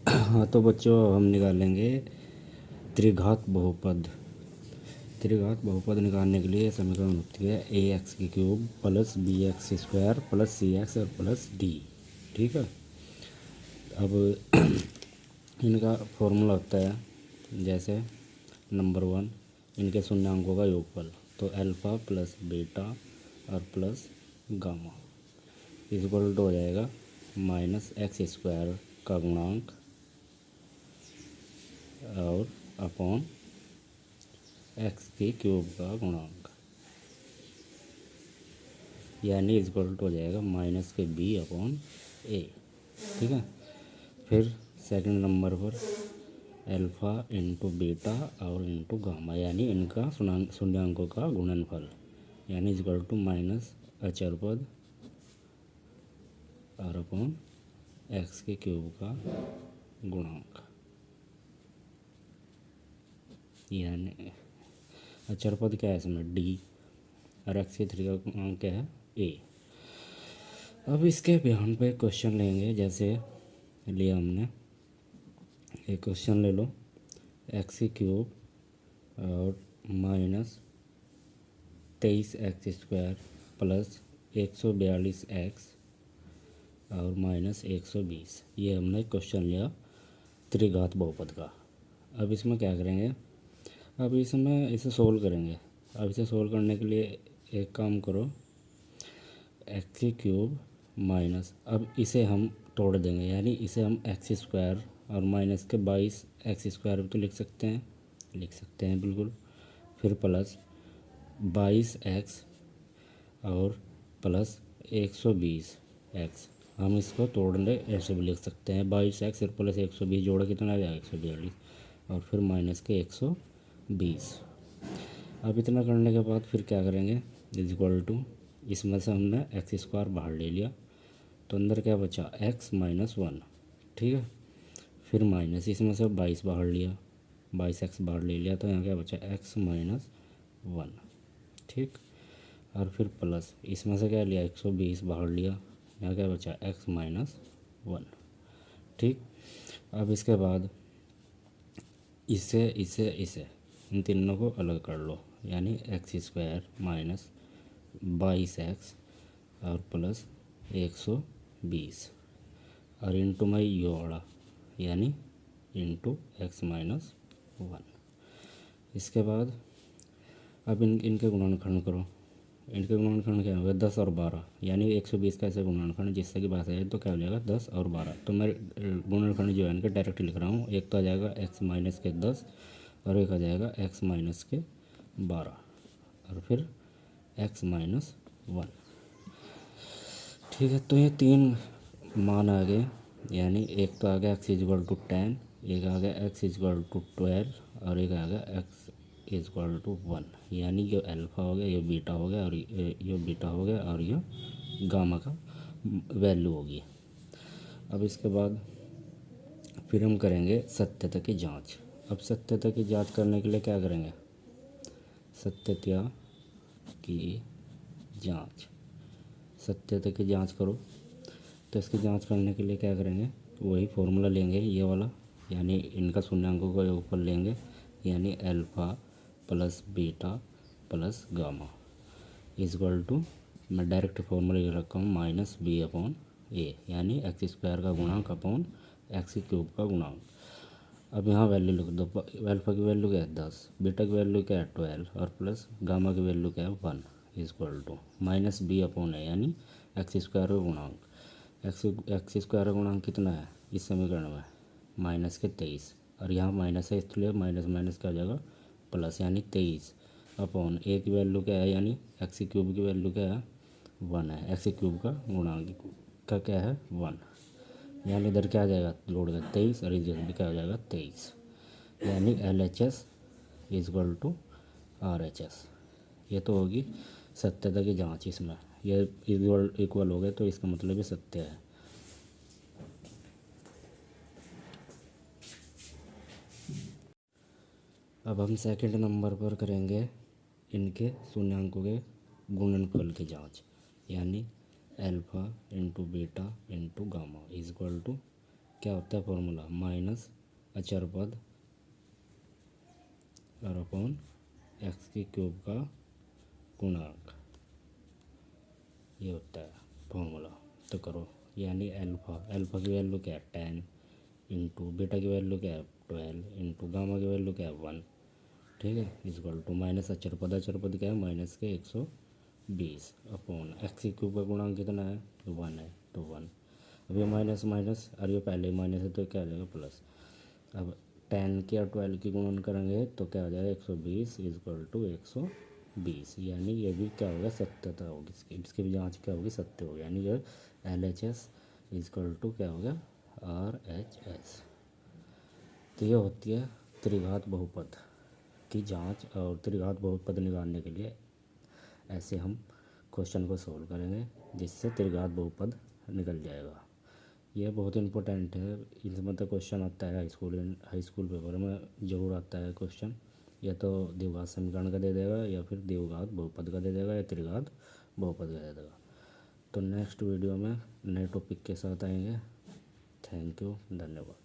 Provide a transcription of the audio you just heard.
हाँ तो बच्चों हम निकालेंगे त्रिघात बहुपद। त्रिघात बहुपद निकालने के लिए समीकरण होती है ए एक्स की cube plus b x square plus c x और प्लस डी। ठीक है। अब इनका फॉर्मूला होता है जैसे नंबर 1 इनके शून्यांकों का योगफल, तो अल्फ़ा प्लस बीटा और प्लस गामा इक्वल टू हो जाएगा माइनस एक्स स्क्वायर का गुणांक और अपॉन एक्स की क्यूब का गुणांक, यानी इक्वल टू हो जाएगा माइनस के बी अपॉन ए। ठीक है। फिर सेकंड नंबर पर अल्फ़ा इंटू बीटा और इंटू गामा, यानी इनका शून्यांकों का गुणनफल, यानी इक्वल टू माइनस अचर पद और अपॉन एक्स के क्यूब का गुणांक, यानी अचर पद क्या है इसमें डी और एक्स के 3 का गुणांक क्या है ए। अब इसके बयान पे क्वेश्चन लेंगे। जैसे लिया हमने एक क्वेश्चन ले लो, एक्स की क्यूब और minus 23 x square plus 142 x और माइनस 120, ये हमने क्वेश्चन लिया त्रिघात बहुपद का। अब इसमें क्या करेंगे, अब इसमें इसे सोल्व करेंगे। अब इसे सोल्व करने के लिए एक काम करो, एक्स की क्यूब माइनस, अब इसे हम तोड़ देंगे, यानी इसे हम एक्स स्क्वायर और माइनस के 22 एक्स स्क्वायर भी तो लिख सकते हैं बिल्कुल। फिर प्लस 22 एक्स और प्लस 120 एक्स, हम इसको तोड़ने ऐसे भी लिख सकते हैं 22 एक्स और प्लस 120 जोड़ा कितना आ जाएगा 142 और फिर माइनस के 120। अब इतना करने के बाद फिर क्या करेंगे, इज इक्वल टू, इसमें से हमने एक्स स्क्वायर बाहर ले लिया तो अंदर क्या बचा एक्स माइनस 1। ठीक है। फिर माइनस, इसमें से 22 बाहर लिया, 22 एक्स बाहर ले लिया तो यहाँ क्या बचा एक्स माइनस 1। ठीक। और फिर प्लस, इसमें से क्या लिया 120 बाहर लिया, यहाँ क्या बचा एक्स माइनस 1। ठीक। अब इसके बाद इसे इन तीनों को अलग कर लो, यानी एक्स स्क्वायर माइनस 22 एक्स और प्लस 120 और इंटू में योड़ा, यानी इंटू एक्स माइनस 1। इसके बाद अब इनके गुणनखंड करो। इनके गुणनखंड क्या होगा 10 और 12, यानी 120 का ऐसे गुणनखंड जिससे कि बात है तो क्या हो जाएगा 10 और 12। तो मैं गुणनखंड जो है इनका डायरेक्ट लिख रहा हूँ, एक तो आ जाएगा एक्स माइनस के 10 और एक आ जाएगा एक्स माइनस के 12 और फिर एक्स माइनस 1। ठीक है। तो ये 3 मान आ गए, यानी एक तो आ गया एक्स इजक्वल टू 10, एक आ गया एक्स इजक्वल टू 12 और एक आ गया एक्स इजक्वल टू 1, यानी ये अल्फ़ा हो गया, ये बीटा हो गया और ये बीटा हो गया और ये गामा का वैल्यू होगी। अब इसके बाद फिर हम करेंगे सत्यता की जांच। अब सत्यता की जांच करने के लिए क्या करेंगे, सत्यता की जांच, सत्यता की जांच करो। तो इसकी जांच करने के लिए क्या करेंगे, वही फॉर्मूला लेंगे ये वाला, यानी इनका शून्यांकों का योगफल लेंगे, यानी alpha plus beta plus gamma equal to, मैं डायरेक्ट फॉर्मूला ले रखा हूँ माइनस बी अपॉन ए, यानी एक्स स्क्वायर का गुणांक अपॉन एक्स क्यूब का गुणांक। अब यहाँ वैल्यू लिख दो, अल्फ़ा की वैल्यू क्या है 10, बीटा की वैल्यू क्या है 12 और प्लस गामा की वैल्यू क्या है 1 equal to minus b upon a, यानी एक्स स्क्वायर का गुणांक। एक्स स्क्वायर का गुणांक कितना है इस समीकरण में माइनस के 23, और यहाँ माइनस है इसलिए माइनस माइनस क्या हो जाएगा प्लस, यानी 23 अपॉन ए की वैल्यू क्या है, यानी एक्स क्यूब की वैल्यू क्या है 1 है, एक्स क्यूब का गुणांक का क्या है 1, यानी इधर क्या आ जाएगा जोड़ कर 23 और इधर भी क्या हो जाएगा 23, यानी LHS इजक्वल टू RHS। ये तो होगी सत्यता की जांच। इसमें ये इक्वल हो गए तो इसका मतलब ये सत्य है। अब हम सेकंड नंबर पर करेंगे इनके शून्यांकों के गुणनफल की जांच, यानी alpha into beta into gamma equal to क्या होता है फॉर्मूला, माइनस अचर पद और अपॉन एक्स की क्यूब का गुणांक, ये होता है फॉर्मूला। तो करो, यानी अल्फ़ा की वैल्यू क्या है 10 इंटू बीटा की वैल्यू क्या है 12 इंटू गामा की वैल्यू क्या है 1, ठीक है, इक्वल टू माइनस अचर पद क्या है माइनस के 120 अपॉन एक्स की क्यूब का गुणांक कितना है 1 है तो 1। अब ये माइनस माइनस और ये पहले ही माइनस है तो क्या आ जाएगा प्लस। अब 10 की और 12 की गुणन करेंगे तो क्या हो जाएगा 120 इक्वल टू 120, यानी ये भी क्या होगा सत्यता होगी, इसकी भी जांच क्या होगी सत्य होगी, यानी ये LHS इक्वल टू क्या हो गया RHS। तो ये होती है त्रिघात बहुपद की जांच, और त्रिघात बहुपद निकालने के लिए ऐसे हम क्वेश्चन को सोल्व करेंगे जिससे त्रिघात बहुपद निकल जाएगा। यह बहुत इंपॉर्टेंट है, इसमें तो क्वेश्चन आता है हाई स्कूल पेपर में ज़रूर आता है क्वेश्चन, या तो द्विघात समीकरण का दे देगा या फिर द्विघात बहुपद का दे देगा या त्रिघात बहुपद का दे देगा। तो नेक्स्ट वीडियो में नए टॉपिक के साथ आएंगे। थैंक यू, धन्यवाद।